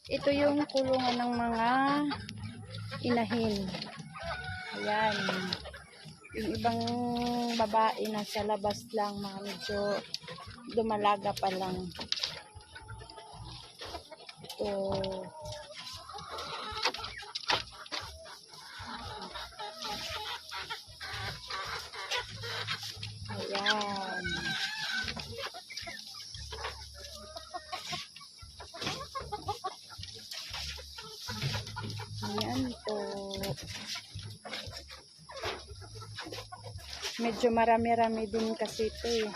Ito yung kulungan ng mga inahin. Ayan. Yung ibang babae nasa labas lang, mga medyo dumalaga pa lang. Ito. Ayan. Ayan po. Medyo marami-rami din kasi ito eh.